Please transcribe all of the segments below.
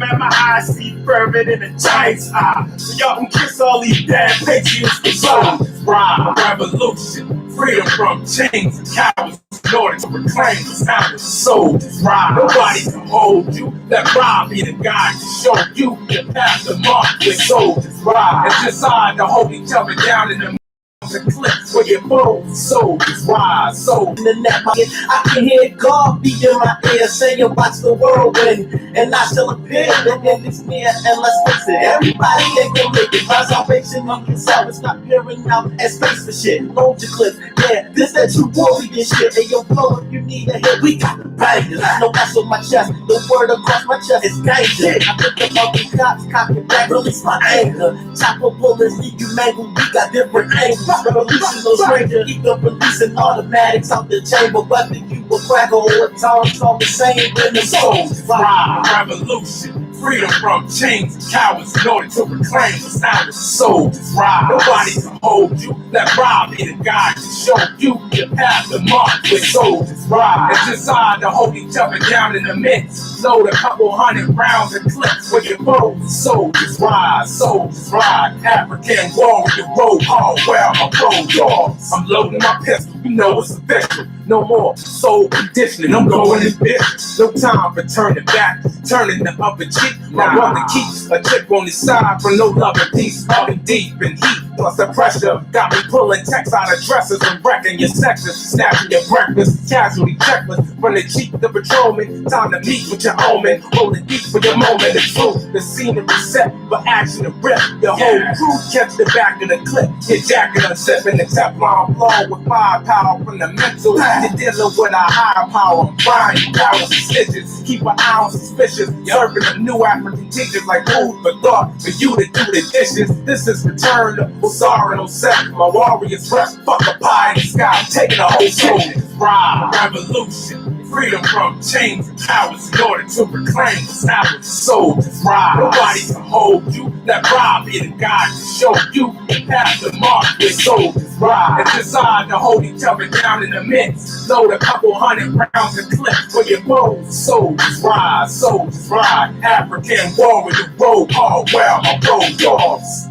Man, my eyes see further than a giant's eye. So y'all can kiss all these damn patriots for soldiers. Ride, revolution, freedom from chains and cowards in order to reclaim the sound of soldiers. Ride, nobody can hold you. Let Rob be the guy to show you the path to mark with soldiers. Ride, and decide to hold each other down in the clips where your bones, soldiers rise, so in the neck pocket, I can hear God beat in my ear saying watch the whirlwind, and I shall appear the end is near, and let's face it, everybody ain't gonna make it. My salvation on yourself, it's not peering out and space for shit. Hold your clip, yeah, this that true warrior shit. And your flow, if you need a hit, we got the bangers. No S on my chest, the word across my chest is danger. I put the fucking cops, cock it back, release my anger. Chopper bullets, leave you mangled, we got different angles. Revolution, no stranger, keep the releasing automatics out the chamber. Whether you a cracker or a tongue, it's all the same when the souls fly. Revolution, freedom from chains and cowards in order to reclaim the sound of soldiers. Ride, nobody can hold you. Let Rob be the guy to show you the path to mark with soldiers. Ride, and decide to hold each other down in the midst. Load a couple hundred rounds and clips with your foes. Soldiers ride, African warrior, roll hard, well, my road dogs. I'm loading my pistol, you know it's official. No more soul conditioning, I'm going in bitch. No time for turning back, turning the upper cheek. My brother keeps a chip on his side for no love and peace. Falling deep in heat, plus the pressure got me pulling texts out of dressers and wrecking your sections, snapping your breakfast, casualty checklist from the cheap to patrolman. Time to meet with your omen, holding deep for your moment. The truth, the scenery set for action to rip. Your whole crew catch the back of the clip. Your jacket unzipping the Teflon flow with firepower from the mental. You're dealing with a higher power, buying powers and stitches. Keep an eye on suspicious. Serving the new African teachers like food for thought for you to do the dishes. This is return to Osara 07. My warriors rest, fuck a pie in the sky, taking a whole soldier. Ride, revolution, freedom from chains and cowards in order to reclaim the sound of soldiers. Ride, nobody can hold you. Let Rob be the guy to show you the path to mark with soldiers. Ride, and decide to hold each other down in the midst. Load a couple hundred rounds and clips for your bones. Soldiers ride, African warrior, roll hard, well, my road dogs.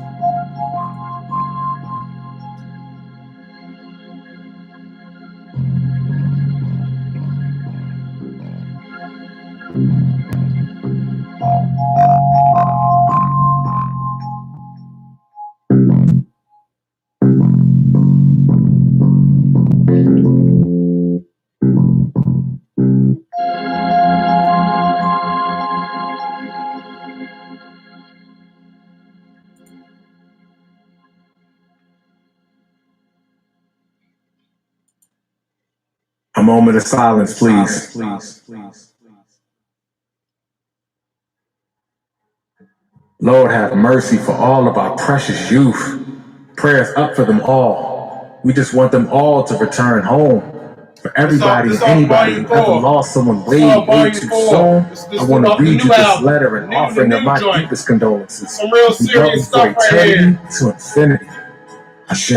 A moment of silence, please. Lord, have mercy for all of our precious youth. Prayers up for them all. We just want them all to return home. For everybody and anybody who ever lost someone way too soon, I want to read you this letter and offering of my deepest condolences. Some real serious stuff right here. To infinity. Ashe.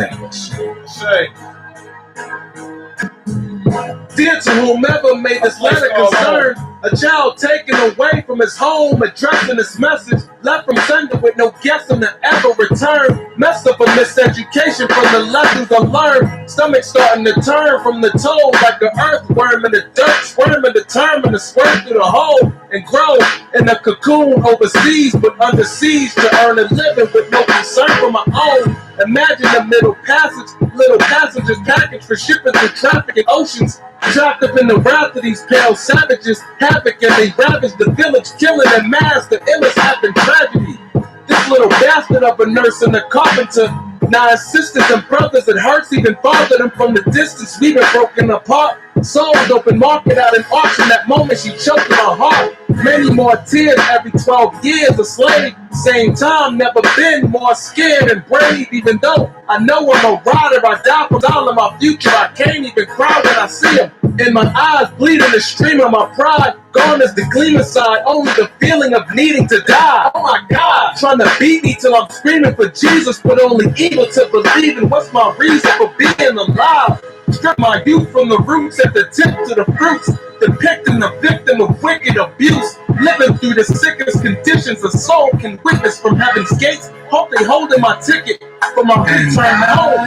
Dear to whomever made this letter concern, a child taken away from his home, addressing this message, left from sender with no guessing to ever return. Messed up a miseducation from the lessons I learned. Stomach starting to turn from the toe like an earthworm in the dirt, squirming determined to squirm through the hole and grow in a cocoon overseas, but under siege to earn a living with no concern for my own. Imagine the middle passage, little passengers packaged for shipping through traffic in oceans. Trapped up in the wrath of these pale savages, havoc, and they ravaged the village, killing en masse. The illest happened tragedy. This little bastard of a nurse and a carpenter. Now his sisters and brothers, it hurts even farther than from the distance. We've been broken apart. Sold open market at an auction. That moment she choked in her heart. Many more tears every 12 years a slave. Same time, never been more scared and brave. Even though I know I'm a rider, I die for all of my future. I can't even cry when I see him. In my eyes, bleeding the stream of my pride. Gone is the gleaming side, only the feeling of needing to die. Oh my God, trying to beat me till I'm screaming for Jesus, but only evil to believe in. What's my reason for being alive? strip my youth from the roots at the tip to the fruits, depicting the victim of wicked abuse, living through the sickest conditions a soul can witness from heaven's gates. Hope they holding my ticket for my return home.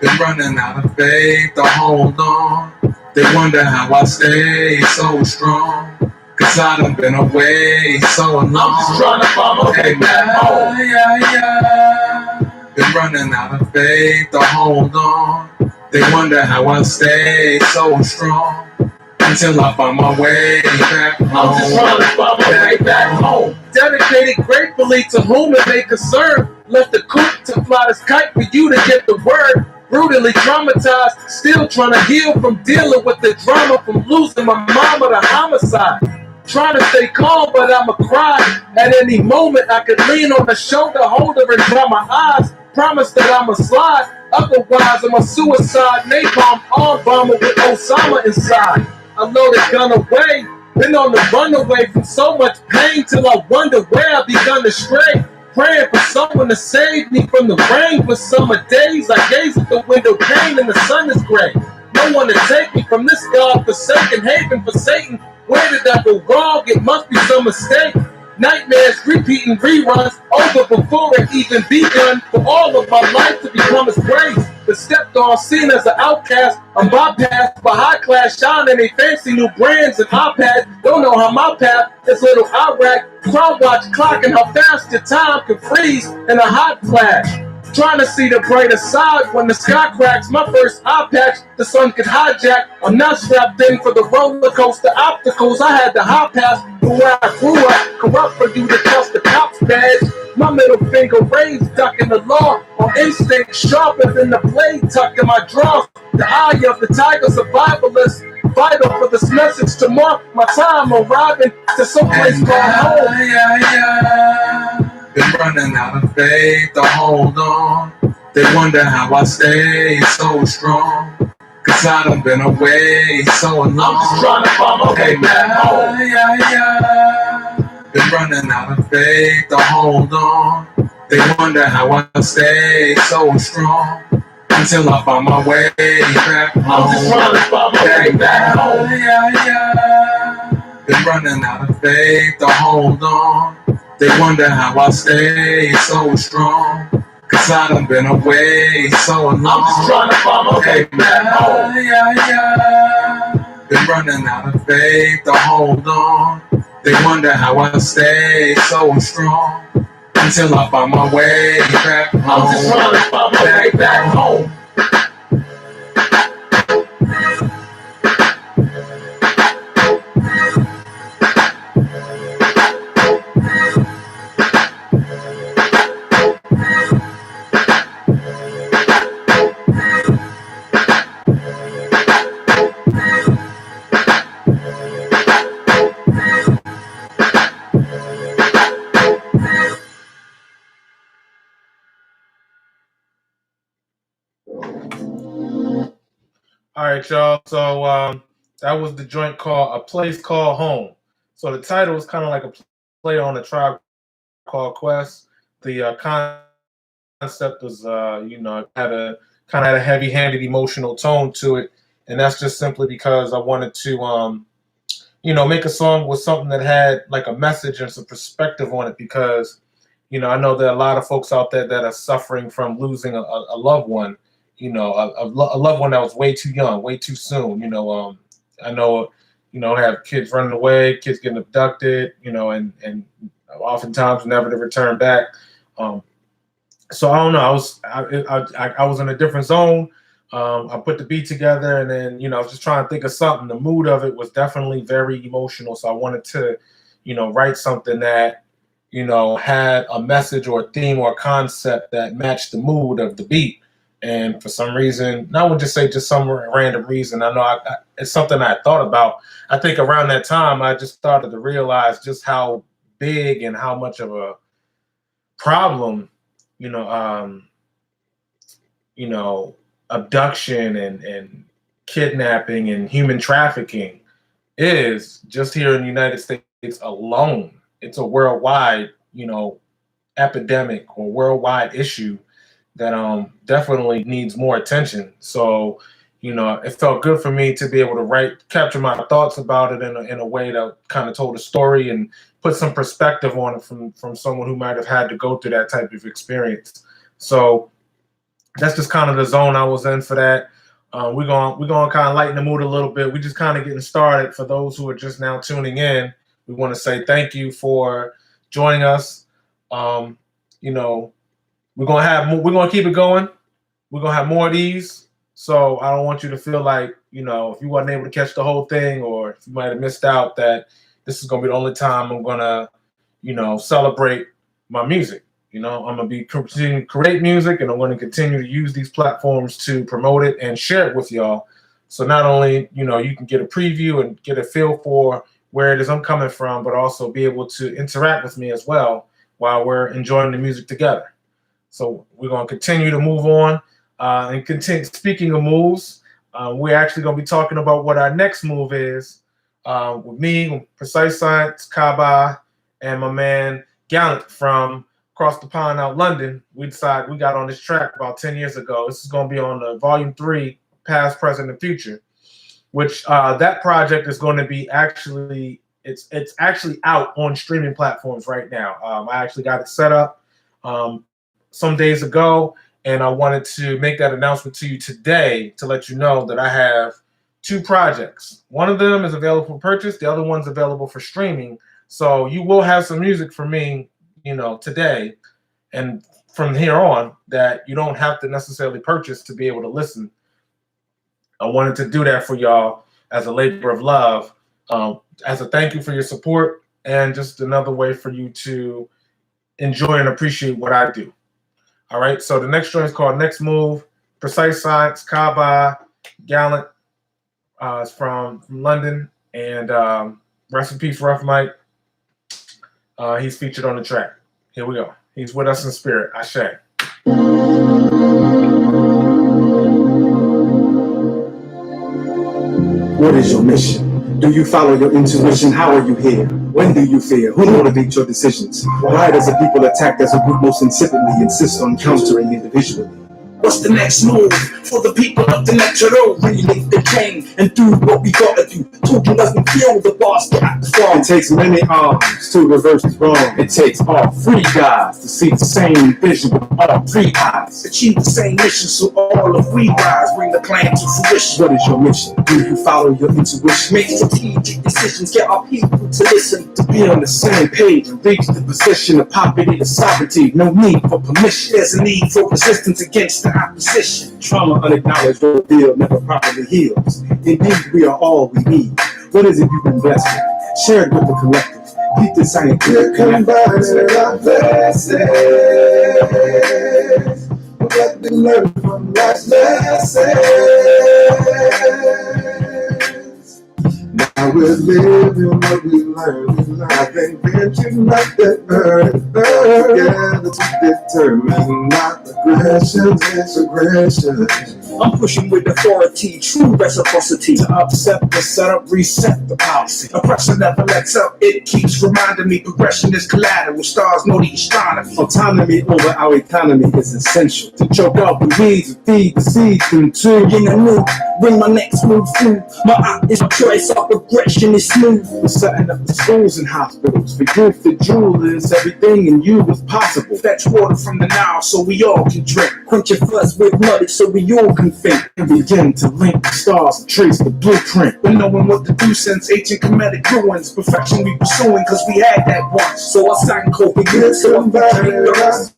Been running out of faith to hold on. They wonder how I stay so strong. Cause I done been away so long. I'm just trying to find my way back home. Been running out of faith to hold on. They wonder how I stay so strong. Until I find my way back home. I'm just trying to find my way back home. Dedicated gratefully to whom it may concern. Left the coop to fly this kite for you to get the word. Brutally traumatized, still trying to heal from dealing with the drama from losing my mama to homicide. Trying to stay calm, but I'ma cry. At any moment, I could lean on the shoulder holder and dry my eyes. Promise that I'ma slide. Otherwise, I'm a suicide napalm arm bomber with Osama inside. I loaded gun away, been on the run away from so much pain till I wonder where I begun to stray. Praying for someone to save me from the rain. For summer days, I gaze at the window pane and the sun is gray. No one to take me from this God-forsaken haven for Satan. Where did I go wrong? It must be some mistake. Nightmares repeating reruns over before it even begun. For all of my life to become his praise. The stepped on, seen as an outcast. I'm bypassed by high class, shining they fancy new brands and iPads. Don't know how my path is little Iraq. Crowd watch clocking how fast your time can freeze in a hot flash. Trying to see the brighter side when the sky cracks. My first eye patch, the sun could hijack. I'm not strapped in for the roller coaster obstacles. I had to high pass for where I grew up. Corrupt for you to trust the cops badge. My middle finger raised, ducking the law. On instinct, sharper than the blade tucked in my drawers. The eye of the tiger survivalist. Vital for this message to mark my time arriving to someplace called home. Been running out of faith to hold on. They wonder how I stay so strong. Cause I done been away so long. I'm just trying to find my way back home. Been running out of faith to hold on. They wonder how I stay so strong. Until I find my way back home. I'm just trying to find my way back home. Been running out of faith to hold on. They wonder how I stay so strong. Cause I done been away so long. I'm just trying to find my way back home. Been running out of faith to hold on. They wonder how I stay so strong. Until I find my way back home. I'm just trying to find my way back home. All right, y'all. So that was the joint called A Place Called Home. So the title was kind of like a play on a Tribe Called Quest. The concept was, had a heavy-handed emotional tone to it, and that's just simply because I wanted to, make a song with something that had like a message and some perspective on it. Because, I know there are a lot of folks out there that are suffering from losing a loved one. A loved one that was way too young, way too soon. I know, have kids running away, kids getting abducted, and oftentimes never to return back. So I don't know. I was in a different zone. I put the beat together, and then I was just trying to think of something. The mood of it was definitely very emotional. So I wanted to, write something that had a message or a theme or a concept that matched the mood of the beat. And for some reason, I would just say just some random reason. I know it's something I thought about. I think around that time, I just started to realize just how big and how much of a problem, abduction and kidnapping and human trafficking is just here in the United States alone. It's a worldwide, epidemic or worldwide issue that definitely needs more attention. So, it felt good for me to be able to capture my thoughts about it in a way that kind of told a story and put some perspective on it from someone who might have had to go through that type of experience. So that's just kind of the zone I was in for that. We're gonna kind of lighten the mood a little bit. We're just kind of getting started. For those who are just now tuning in, we want to say thank you for joining us. You know, we're gonna keep it going. We're gonna have more of these. So I don't want you to feel like, if you wasn't able to catch the whole thing, or if you might have missed out, that this is gonna be the only time I'm gonna, celebrate my music. I'm gonna be continuing to create music, and I'm gonna continue to use these platforms to promote it and share it with y'all. So not only, you can get a preview and get a feel for where it is I'm coming from, but also be able to interact with me as well while we're enjoying the music together. So we're going to continue to move on and continue. Speaking of moves, we're actually going to be talking about what our next move is with me, Precise Science, Kaba, and my man Gallant from across the pond out London. We got on this track about 10 years ago. This is going to be on the Volume 3, Past, Present, and Future, which that project is going to be it's actually out on streaming platforms right now. I actually got it set up some days ago, and I wanted to make that announcement to you today to let you know that I have 2 projects. One of them is available for purchase. The other one's available for streaming. So you will have some music from me, today and from here on that you don't have to necessarily purchase to be able to listen. I wanted to do that for y'all as a labor of love, as a thank you for your support, and just another way for you to enjoy and appreciate what I do. All right, so the next joint is called Next Move. Precise Science, Kaba, Gallant, is from London, and rest in peace, Rough Mike. He's featured on the track. Here we go. He's with us in spirit. Ashe. What is your mission? Do you follow your intuition? How are you here? When do you fear? Who motivates your decisions? Why does the people attacked as a group most insipidly insist on countering individually? What's the next move for the people of the metro? Relive the pain and do what we gotta do. Talking doesn't feel the boss at the fall. It takes many arms to reverse the wrong. It takes all 3 guys to see the same vision with all 3 eyes. Achieve the same mission, so all of we rise, bring the plan to fruition. What is your mission? Do you follow your intuition? Make strategic decisions, get our people to listen, to be on the same page and reach the position of populated sovereignty. No need for permission. There's a need for resistance against the opposition. Trauma unacknowledged or revealed never properly heals. Indeed, we are all we need. What is it you've been blessed with? Share it with the collective. Keep the scientific combining our blessings. What we learn from life's lessons. Now we're living what we learned. I've invented not that earth. Together to determine not aggression, it's aggression. I'm pushing with authority, true reciprocity. To upset the setup, reset the policy. Oppression never lets up, it keeps reminding me progression is collateral. Stars know the astronomy. Autonomy over our economy is essential. To choke out the weeds and feed the seeds into in a new. Bring my next move through. My art is my choice, our progression is smooth. We're setting up the schools and hospitals. For youth, the jewel is everything in you is possible. Fetch water from the Nile so we all can drink. Quench your thirst with knowledge so we all can think. And begin to link the stars and trace the blueprint. But knowing what to do since ancient Kemetic ruins. Perfection we pursuing cause we had that once. So I sang coping good so I'm back in the rest.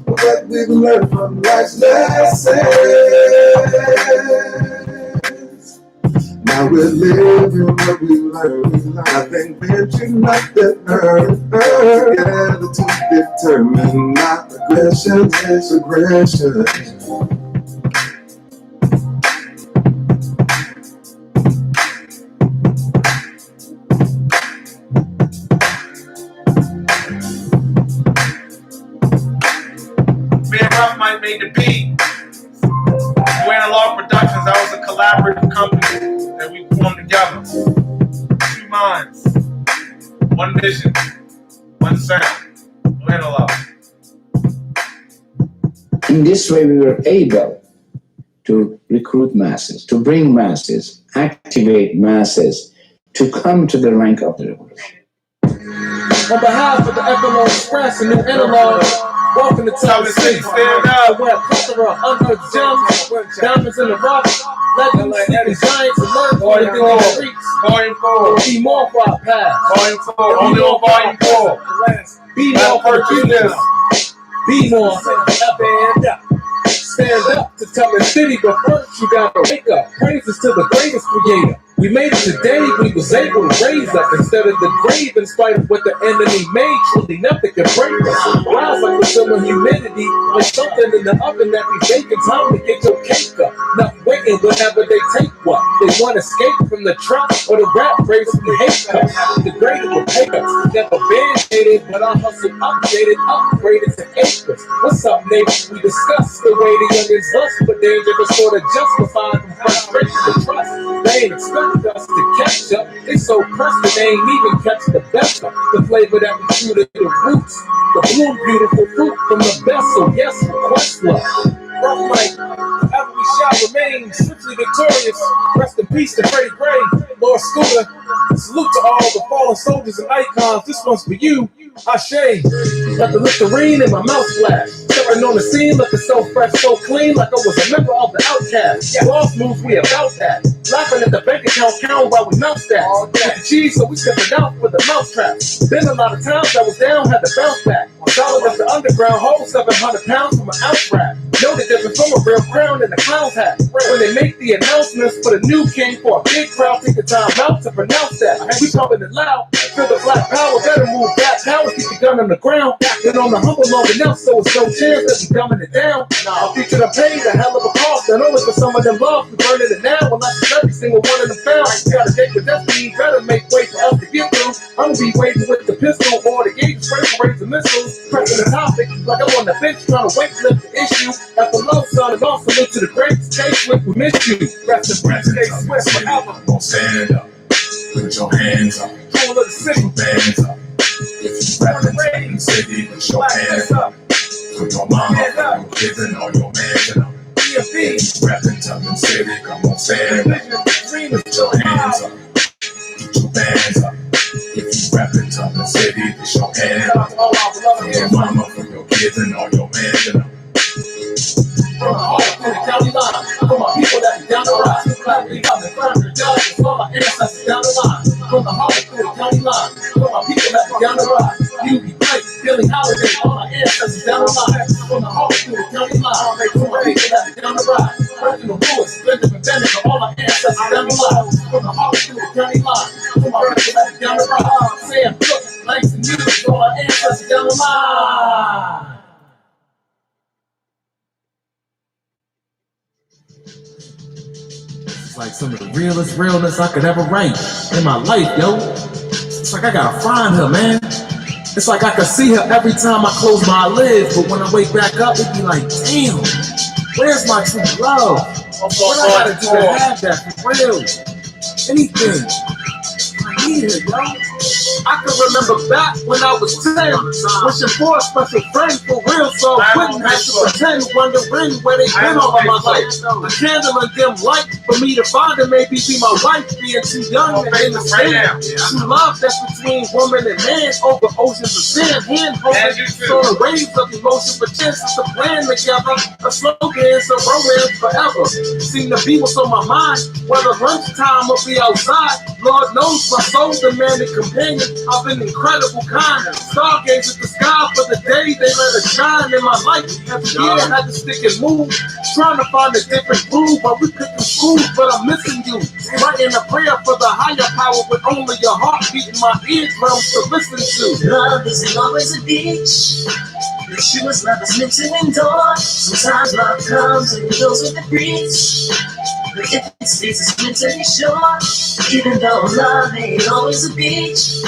What we've learned from life's lessons. Now we're living what we learned. I think we're not that earth. Together to determine not aggression, it's aggression. Made the beat. New Analog Productions, that was a collaborative company that we formed together. 2 minds, 1 vision, 1 sound. New Analog. In this way, we were able to recruit masses, to bring masses, activate masses to come to the rank of the revolution. On behalf of the F.L.O. Express and New Analog, welcome to Tower City. Stand up. Where a plethora of uncooked gems, diamonds in the rough, legends, sleeping giants, and learn from the streets. Volume 4. Be more for our past. Volume 4. Only on Volume 4. Be more for the future. Be more. Stand up to tell the city, but first you gotta wake up. Praises to the greatest creator. We made it today, we was able to raise up instead of the grave in spite of what the enemy made. Truly nothing can break us. Rise like the summer humidity, like something in the oven that be baking. Time to get your cake up. Not waiting whenever they take what. They want to escape from the trap or the rap race we hate us. The greater will pay us. Never band-aided, but our hustle updated, upgraded to acres. What's up, neighbors? We discuss the way the youngins lust, but dangerous sort of justified from frustration to trust. They ain't expect us to catch up. They so pressed that they ain't even catch the best of the flavor that we true to the roots. The blue, beautiful fruit from the best. So yes, request love. Rough Mike, forever we shall remain strictly victorious. Rest in peace to Freddie Gray, Lord Scooter. Salute to all the fallen soldiers and icons. This one's for you. Ashe. Got the Listerine in my mouth flash. Stepping on the scene looking so fresh, so clean, like I was a member of the outcast. Yeah, boss moves, we about that. Laughing at the bank account count while we mouth that. Get the cheese, so we stepping out with the mouth trap. Been a lot of times I was down, had to bounce back. Solid as the underground, hold 700 pounds from an out rap. Know the difference from a real crown and a clown's hat. When they make the announcements for the new king for a big crowd, take the time out to pronounce that. We pumping it loud, feel the black power, better move back. Power, keep the gun on the ground. Been on the humble long enough, so it's no chance that we dumbing it down. I'll feature the paid a hell of a cost. I know it's for some of them love, we burning it now. Well, like every single one of them found. Gotta take the destiny, better make way for us to get through. I'm gonna be waiting with the pistol or the gauge, spray for raising missiles. Pressing the topic like I'm on the bench trying to weight lift the issue. F.L.O. son and also salute to the greatest case with we miss you. Rest in peace, case Swift forever. Don't stand up. Put your hands up. All of the city. Put your hands up. If you reppin' in the city, put your hands up. Put your mama, your kids, and all your man up. If you reppin' Tubman City, come on, stand up. Put your hands up. Put your bands up. If you reppin' Tubman City, put your hands up. From your mama, from your kids, and all your man up. From the heart through the county line, for my people that be down the ride. Gladly coming from the judge, for my ancestors down the line. From the heart through the county line, for my people that be down the ride. You be great, Billy Holiday, all my ancestors down the line. From the heart through the county line, for my people that be down the ride. President Lewis, Benjamin Bennett, for all my ancestors down the line. From the heart through the county line, for my people that be down the ride. Sam Cook, Langston Hughes, for all my ancestors down the line. It's like some of the realest realness I could ever write in my life, yo. It's like I gotta find her, man. It's like I can see her every time I close my eyelids, but when I wake back up, it be like, damn, where's my true love? What I gotta do to have that for real? Anything. I need it, yo. I can remember back when I was 10, wishing for a special friend for real, so I wouldn't have to pretend, wondering where they been all of my life. A candle and dim light for me to find and maybe be my wife, being too young to understand. True love that's between woman and man, over oceans of sin, hand holding, soaring waves of emotion for chances to plan together. A slogan, so romance forever. Seem to be what's on my mind, whether lunchtime or be outside. Lord knows my soul's demanding companion. I've been incredible kind. Stargaze at the sky for the day they let it shine in my life. Every year I had to stick and move, trying to find a different groove. But we picking schools, but I'm missing you. Writing a prayer for the higher power with only your heart beating my eardrums to listen to. Love isn't always a beach. The truest love is meant to endure. Sometimes love comes and goes with the breeze. But if it stays, it's meant to be sure. Even though love ain't always a beach,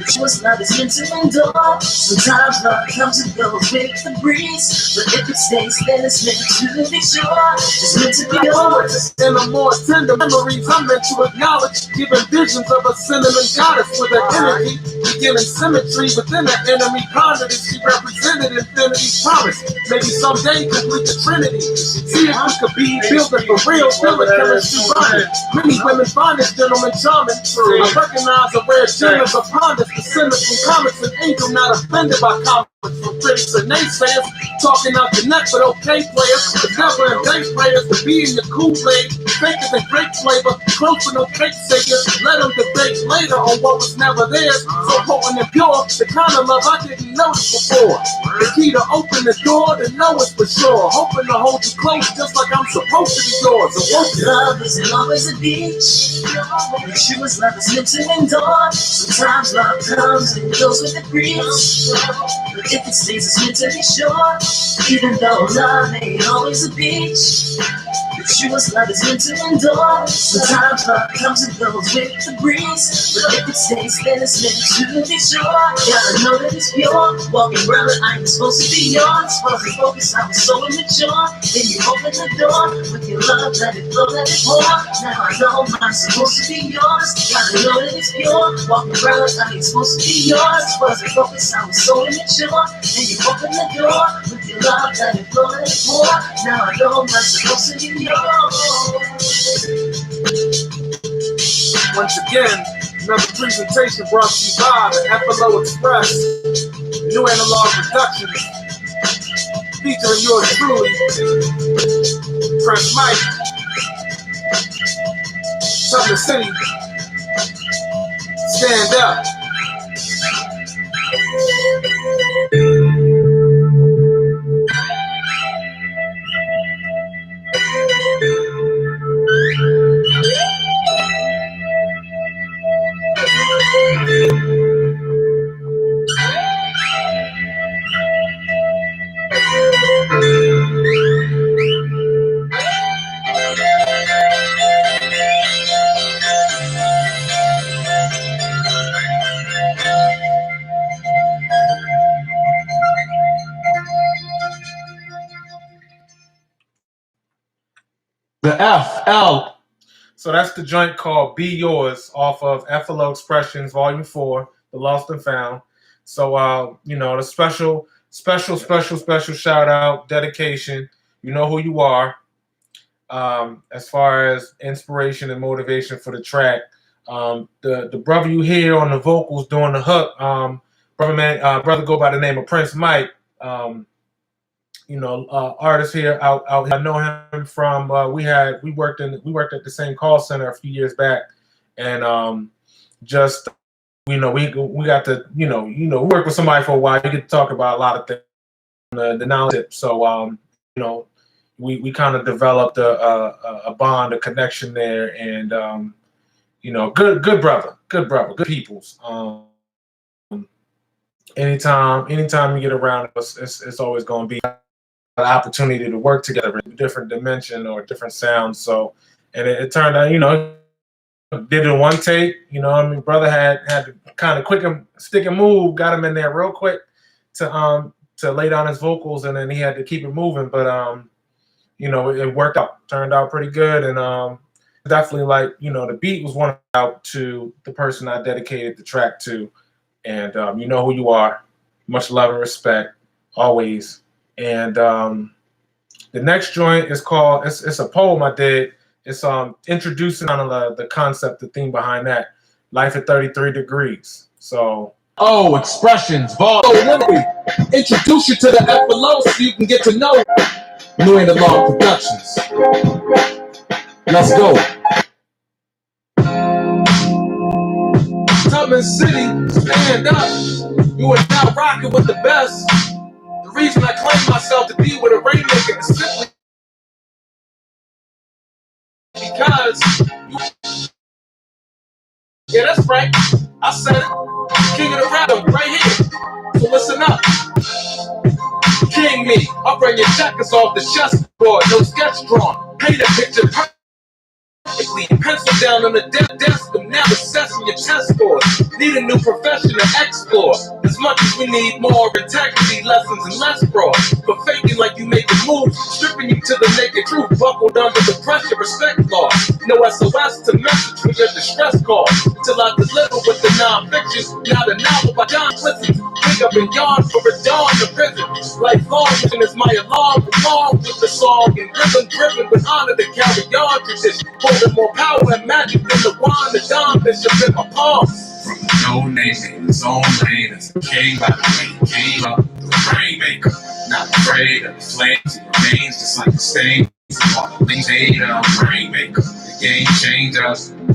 the truest love is meant to endure. Sometimes love comes and goes with the breeze. But if it stays, then it's meant to be sure. It's meant to be yours. And the more tender memories I'm meant to acknowledge, giving visions of a cinnamon goddess with an energy. We beginning symmetry within the enemy pondered as she represented infinity's promise. Maybe someday complete the Trinity. See if we could be building for real, still a chemistry bonding. Many women find this gentleman charming. I recognize a rare gem as a ponder, descendant from comets, an angel not offended by comments from critics and naysayers. Talking out the neck, but okay players. The devil and day players to be in your Kool-Aid. Faker than grape flavor, close with no cake savior. Let them debate later on what was never theirs. So potent and pure, the kind of love I didn't notice before. The key to open the door, to know it's for sure. Hoping to hold you close just like I'm supposed to be yours. Love isn't always a beach. The truest love is meant to endure. Sometimes love comes and goes with the breeze. But if it stays, it's meant to be sure. Even though love ain't always a beach, the truest love is meant to endure. Sometimes love comes and goes with the breeze. But if it stays, then it's meant to be sure. Gotta know that it's pure. Walking around it, I ain't supposed to be yours. Wasn't focused, I was so immature. Then you open the door with your love, let it flow, let it pour. Now I know mine's supposed to be yours. Gotta know that it's pure. Walking around it, I ain't supposed to be yours. Wasn't focused, I was so immature. Then you open the door with your love, let it flow, let it pour. Now I know mine's supposed to be yours. Once again, another presentation brought to you by the F.L.O Express, New Analog Productions, featuring yours truly, Prince Mike, Summer City, stand up. The F.L. So that's the joint called Be Yours off of F.L.O Expressions Volume 4, The Lost and Found. So, the special shout out, dedication. You know who you are. As far as inspiration and motivation for the track. The brother you hear on the vocals doing the hook, brother go by the name of Prince Mike. Artist here out here. I know him from we worked at the same call center a few years back, and we got to we work with somebody for a while. We get to talk about a lot of things, the knowledge. So we kind of developed a bond, a connection there, and good brother, good peoples. Anytime you get around us, it's always going to be an opportunity to work together in a different dimension or different sounds. So, and it turned out, did it in one take. Brother had to kind of quick and stick and move, got him in there real quick to lay down his vocals, and then he had to keep it moving. But it worked out, turned out pretty good, and definitely the beat was one out to the person I dedicated the track to, and you know who you are. Much love and respect, always. And the next joint is called, it's a poem I did. It's introducing on the concept, the theme behind that, Life at 33 Degrees. So Expressions, Volume 3. Introduce you to the F.L.O so you can get to know New Analog Productions. Let's go. Tubman City, stand up. You are now rocking with the best. The reason I claim myself to be with a rainmaker is simply because yeah, that's right. I said it. King of the rap right here. So listen up. King me. I'll bring your checkers off the chessboard. No sketch drawn. Paint a picture perfectly. Pencil down on the desk. I'm now assessing your test scores. Need a new profession to explore. As much as we need more integrity lessons and less fraud. For faking like you make a move, stripping you to the naked truth. Buckled under the pressure, respect law. No SOS to message for your distress call. Till I deliver with the non-fiction, not a novel by John Clifford. Wake up and yawn for a dawn to prison. Lifelong vision is my alarm, along with the song and rhythm driven with honor to carry on tradition. Holding more power and magic than the wand, the Don Bishop in my palm. From no name in his own lane, as a king by the way he came up, the rainmaker, not afraid of the flames, he remains just like the stain. All the things hate of rainmaker, the game changer,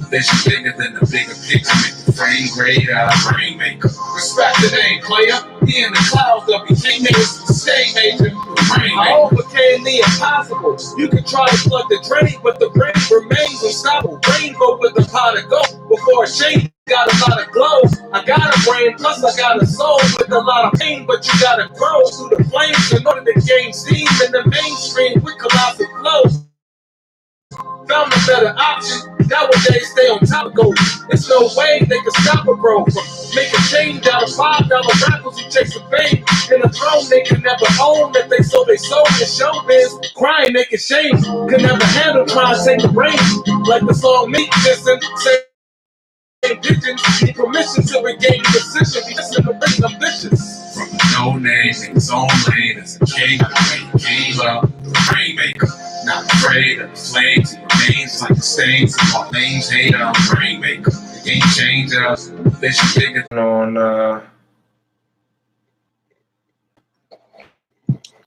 vision bigger than the bigger picture, make the frame greater, rainmaker. Respect the name, player. He in the clouds of became niggas, stay major, rainmaker. I overcame the impossible. You can try to plug the drain, but the brain remains unstoppable. Rainbow with a pot of gold before a change. Got a lot of glow. I got a brain, plus I got a soul with a lot of pain, but you gotta grow through the flames in order to gain steam in the mainstream with colossal flows. Found a better option. Nowadays, stay on top of gold. There's no way they can stop a bro from making change out of $5 rappers who chase the fame and a throne they can never own. That they sold their soul in showbiz, crying, making shame. Could never handle trying to take the reins like the song Meek dissing. Pigeons need permission to regain position. We listen to bring ambitious. From no name in his own lane, as a king by the way he came up, the rainmaker, not afraid of the flames, he remains like the stains. All names hate him, rainmaker, the game changer, vision bigger. On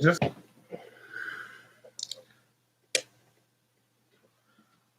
just